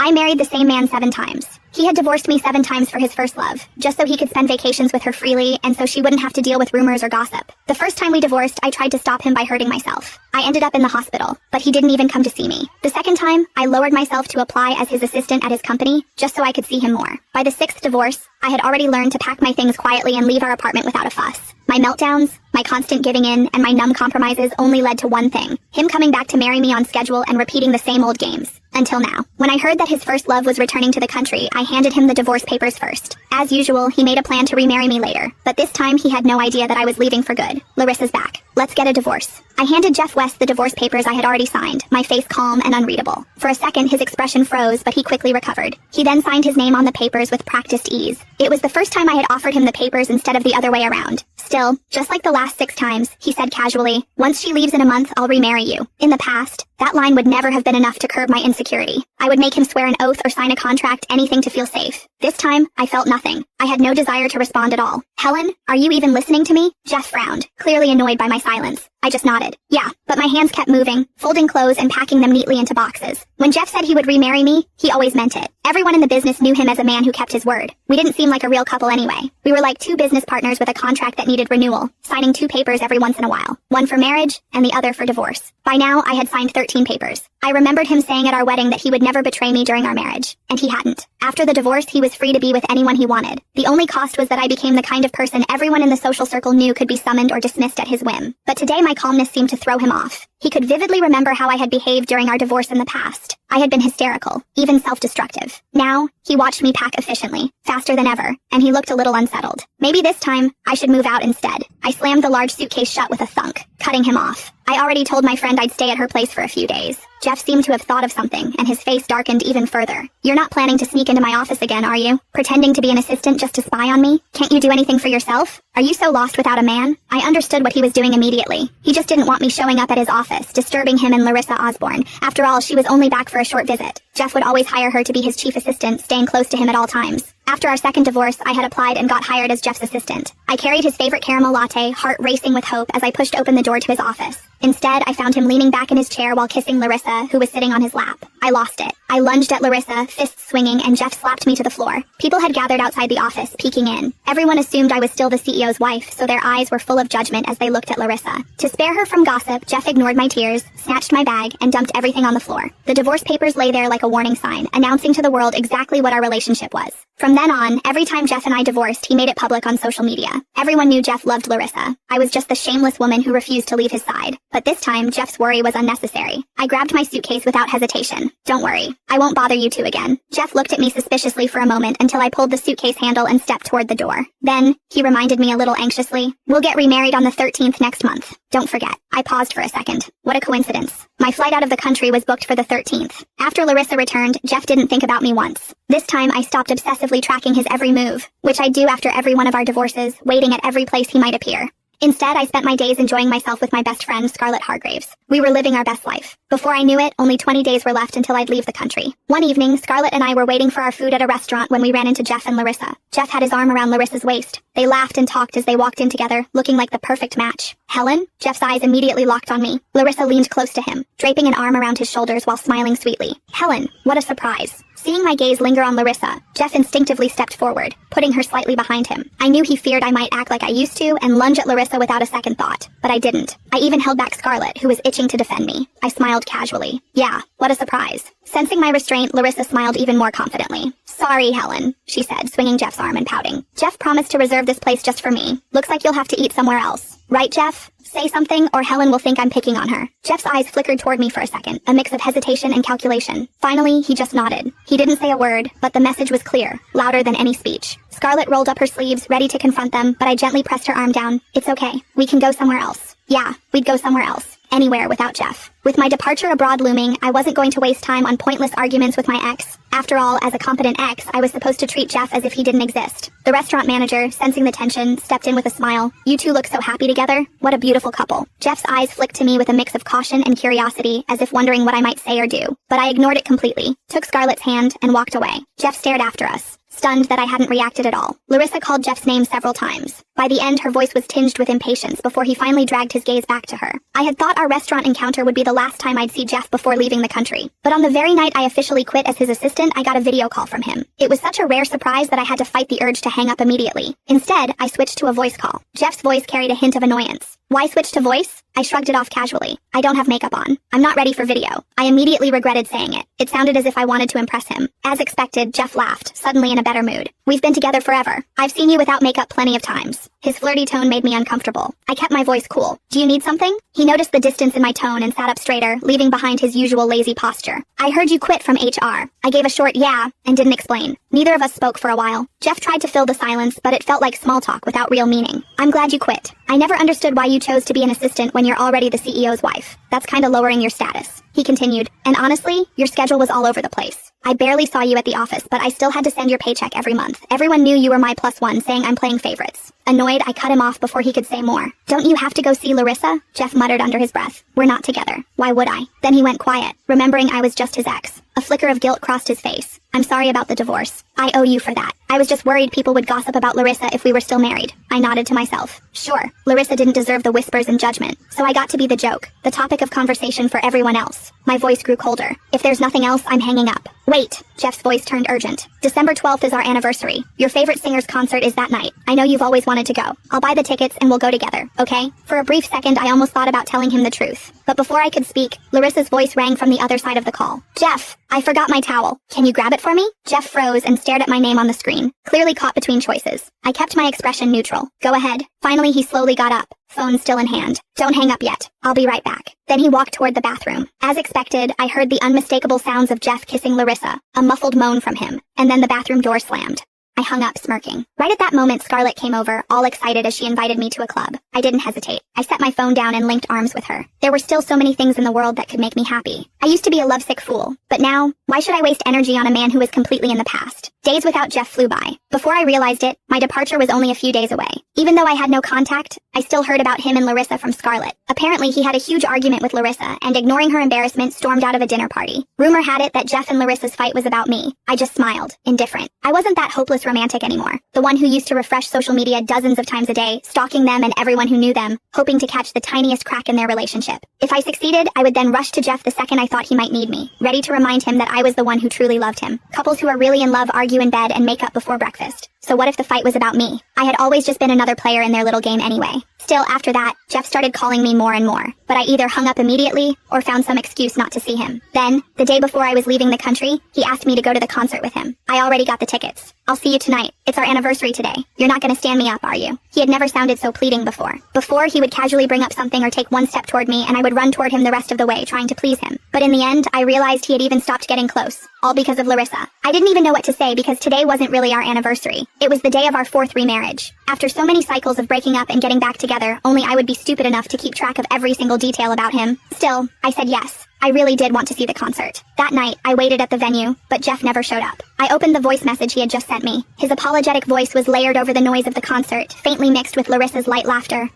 I married the same man 7 times. He had divorced me 7 times for his first love, just so he could spend vacations with her freely and so she wouldn't have to deal with rumors or gossip. The first time we divorced, I tried to stop him by hurting myself. I ended up in the hospital, but he didn't even come to see me. The second time, I lowered myself to apply as his assistant at his company, just so I could see him more. By the 6th divorce, I had already learned to pack my things quietly and leave our apartment without a fuss. My meltdowns, my constant giving in, and my numb compromises only led to one thing: him coming back to marry me on schedule and repeating the same old games. Until now. When I heard that his first love was returning to the country, I handed him the divorce papers first. As usual, he made a plan to remarry me later, but this time he had no idea that I was leaving for good. Larissa's back. Let's get a divorce. I handed Jeff West the divorce papers I had already signed, my face calm and unreadable. For a second, his expression froze, but he quickly recovered. He then signed his name on the papers with practiced ease. It was the first time I had offered him the papers instead of the other way around. Still, just like the last 6 times, he said casually, "Once she leaves in a month, I'll remarry you." In the past, that line would never have been enough to curb my insecurity. I would make him swear an oath or sign a contract, anything to feel safe. This time, I felt nothing. I had no desire to respond at all. "Helen, are you even listening to me?" Jeff frowned, clearly annoyed by my silence. I just nodded. Yeah, but my hands kept moving, folding clothes and packing them neatly into boxes. When Jeff said he would remarry me, he always meant it. Everyone in the business knew him as a man who kept his word. We didn't seem like a real couple anyway. We were like 2 business partners with a contract that needed renewal, signing 2 papers every once in a while. One for marriage, and the other for divorce. By now, I had signed 13 papers. I remembered him saying at our wedding that he would never betray me during our marriage. And he hadn't. After the divorce, he was free to be with anyone he wanted. The only cost was that I became the kind of person everyone in the social circle knew could be summoned or dismissed at his whim. But today my calmness seemed to throw him off. He could vividly remember how I had behaved during our divorce in the past. I had been hysterical, even self-destructive. Now, he watched me pack efficiently, faster than ever, and he looked a little unsettled. Maybe this time, I should move out instead. I slammed the large suitcase shut with a thunk, cutting him off. I already told my friend I'd stay at her place for a few days. Jeff seemed to have thought of something, and his face darkened even further. "You're not planning to sneak into my office again, are you? Pretending to be an assistant just to spy on me? Can't you do anything for yourself? Are you so lost without a man?" I understood what he was doing immediately. He just didn't want me showing up at his office, disturbing him and Larissa Osborne. After all, she was only back for a short visit. Jeff would always hire her to be his chief assistant, staying close to him at all times. After our second divorce, I had applied and got hired as Jeff's assistant. I carried his favorite caramel latte, heart racing with hope, as I pushed open the door to his office. Instead, I found him leaning back in his chair while kissing Larissa, who was sitting on his lap. I lost it. I lunged at Larissa, fists swinging, and Jeff slapped me to the floor. People had gathered outside the office, peeking in. Everyone assumed I was still the CEO's wife, so their eyes were full of judgment as they looked at Larissa. To spare her from gossip, Jeff ignored my tears, snatched my bag, and dumped everything on the floor. The divorce papers lay there like a warning sign, announcing to the world exactly what our relationship was. From then on, every time Jeff and I divorced, he made it public on social media. Everyone knew Jeff loved Larissa. I was just the shameless woman who refused to leave his side. But this time, Jeff's worry was unnecessary. I grabbed my suitcase without hesitation. "Don't worry. I won't bother you 2 again." Jeff looked at me suspiciously for a moment until I pulled the suitcase handle and stepped toward the door. Then, he reminded me a little anxiously, "We'll get remarried on the 13th next month. Don't forget." I paused for a second. What a coincidence. My flight out of the country was booked for the 13th. After Larissa returned, Jeff didn't think about me once. This time, I stopped obsessively tracking his every move, which I do after every one of our divorces, waiting at every place he might appear. Instead, I spent my days enjoying myself with my best friend, Scarlett Hargraves. We were living our best life. Before I knew it, only 20 days were left until I'd leave the country. One evening, Scarlett and I were waiting for our food at a restaurant when we ran into Jeff and Larissa. Jeff had his arm around Larissa's waist. They laughed and talked as they walked in together, looking like the perfect match. "Helen?" Jeff's eyes immediately locked on me. Larissa leaned close to him, draping an arm around his shoulders while smiling sweetly. "Helen, what a surprise." Seeing my gaze linger on Larissa, Jeff instinctively stepped forward, putting her slightly behind him. I knew he feared I might act like I used to and lunge at Larissa without a second thought, but I didn't. I even held back Scarlett, who was itching to defend me. I smiled casually. "Yeah, what a surprise." Sensing my restraint, Larissa smiled even more confidently. "Sorry, Helen," she said, swinging Jeff's arm and pouting. "Jeff promised to reserve this place just for me. Looks like you'll have to eat somewhere else. Right, Jeff? Say something, or Helen will think I'm picking on her." Jeff's eyes flickered toward me for a second, a mix of hesitation and calculation. Finally, he just nodded. He didn't say a word, but the message was clear, louder than any speech. Scarlett rolled up her sleeves, ready to confront them, but I gently pressed her arm down. "It's okay. We can go somewhere else." Yeah, we'd go somewhere else. Anywhere without Jeff. With my departure abroad looming, I wasn't going to waste time on pointless arguments with my ex. After all, as a competent ex, I was supposed to treat Jeff as if he didn't exist. The restaurant manager, sensing the tension, stepped in with a smile. "You two look so happy together. What a beautiful couple." Jeff's eyes flicked to me with a mix of caution and curiosity, as if wondering what I might say or do. But I ignored it completely, took Scarlett's hand, and walked away. Jeff stared after us, stunned that I hadn't reacted at all. Larissa called Jeff's name several times. By the end, her voice was tinged with impatience before he finally dragged his gaze back to her. I had thought our restaurant encounter would be the last time I'd see Jeff before leaving the country. But on the very night I officially quit as his assistant, I got a video call from him. It was such a rare surprise that I had to fight the urge to hang up immediately. Instead, I switched to a voice call. Jeff's voice carried a hint of annoyance. Why switch to voice? I shrugged it off casually. I don't have makeup on. I'm not ready for video. I immediately regretted saying it. It sounded as if I wanted to impress him. As expected, Jeff laughed, suddenly in a better mood. We've been together forever. I've seen you without makeup plenty of times. His flirty tone made me uncomfortable. I kept my voice cool. Do you need something? He noticed the distance in my tone and sat up straighter, leaving behind his usual lazy posture. I heard you quit from HR. I gave a short yeah, and didn't explain. Neither of us spoke for a while. Jeff tried to fill the silence, but it felt like small talk without real meaning. I'm glad you quit. I never understood why you chose to be an assistant when you're already the CEO's wife. That's kinda lowering your status. He continued, and honestly, your schedule was all over the place. I barely saw you at the office, but I still had to send your paycheck every month. Everyone knew you were my +1, saying I'm playing favorites. Annoyed, I cut him off before he could say more. Don't you have to go see Larissa? Jeff muttered under his breath. We're not together. Why would I? Then he went quiet, remembering I was just his ex. A flicker of guilt crossed his face. I'm sorry about the divorce. I owe you for that. I was just worried people would gossip about Larissa if we were still married. I nodded to myself. Sure, Larissa didn't deserve the whispers and judgment, so I got to be the joke, the topic of conversation for everyone else. My voice grew colder. If there's nothing else, I'm hanging up. Wait, Jeff's voice turned urgent. December 12th is our anniversary. Your favorite singer's concert is that night. I know you've always wanted to go. I'll buy the tickets and we'll go together, okay? For a brief second, I almost thought about telling him the truth. But before I could speak, Larissa's voice rang from the other side of the call. Jeff, I forgot my towel. Can you grab it for me? Jeff froze and stared at my name on the screen, clearly caught between choices. I kept my expression neutral. Go ahead. Finally, he slowly got up, phone still in hand. Don't hang up yet. I'll be right back. Then he walked toward the bathroom. As expected, I heard the unmistakable sounds of Jeff kissing Larissa, a muffled moan from him, and then the bathroom door slammed. I hung up, smirking. Right at that moment, Scarlett came over, all excited as she invited me to a club. I didn't hesitate. I set my phone down and linked arms with her. There were still so many things in the world that could make me happy. I used to be a lovesick fool, but now, why should I waste energy on a man who was completely in the past? Days without Jeff flew by. Before I realized it, my departure was only a few days away. Even though I had no contact, I still heard about him and Larissa from Scarlett. Apparently, he had a huge argument with Larissa, and ignoring her embarrassment, stormed out of a dinner party. Rumor had it that Jeff and Larissa's fight was about me. I just smiled, indifferent. I wasn't that hopeless romantic anymore. The one who used to refresh social media dozens of times a day, stalking them and everyone who knew them, hoping to catch the tiniest crack in their relationship. If I succeeded, I would then rush to Jeff the second I thought he might need me, ready to remind him that I was the one who truly loved him. Couples who are really in love argue in bed and make up before breakfast. So what if the fight was about me? I had always just been another player in their little game anyway. Still, after that, Jeff started calling me more and more, but I either hung up immediately or found some excuse not to see him. Then, the day before I was leaving the country, he asked me to go to the concert with him. I already got the tickets. I'll see you tonight. It's our anniversary today. You're not gonna stand me up, are you? He had never sounded so pleading before. Before, he would casually bring up something or take one step toward me, and I would run toward him the rest of the way, trying to please him. But in the end, I realized he had even stopped getting close. All because of Larissa. I didn't even know what to say because today wasn't really our anniversary. It was the day of our 4th remarriage. After so many cycles of breaking up and getting back together, only I would be stupid enough to keep track of every single detail about him. Still, I said yes. I really did want to see the concert. That night, I waited at the venue, but Jeff never showed up. I opened the voice message he had just sent me. His apologetic voice was layered over the noise of the concert, faintly mixed with Larissa's light laughter.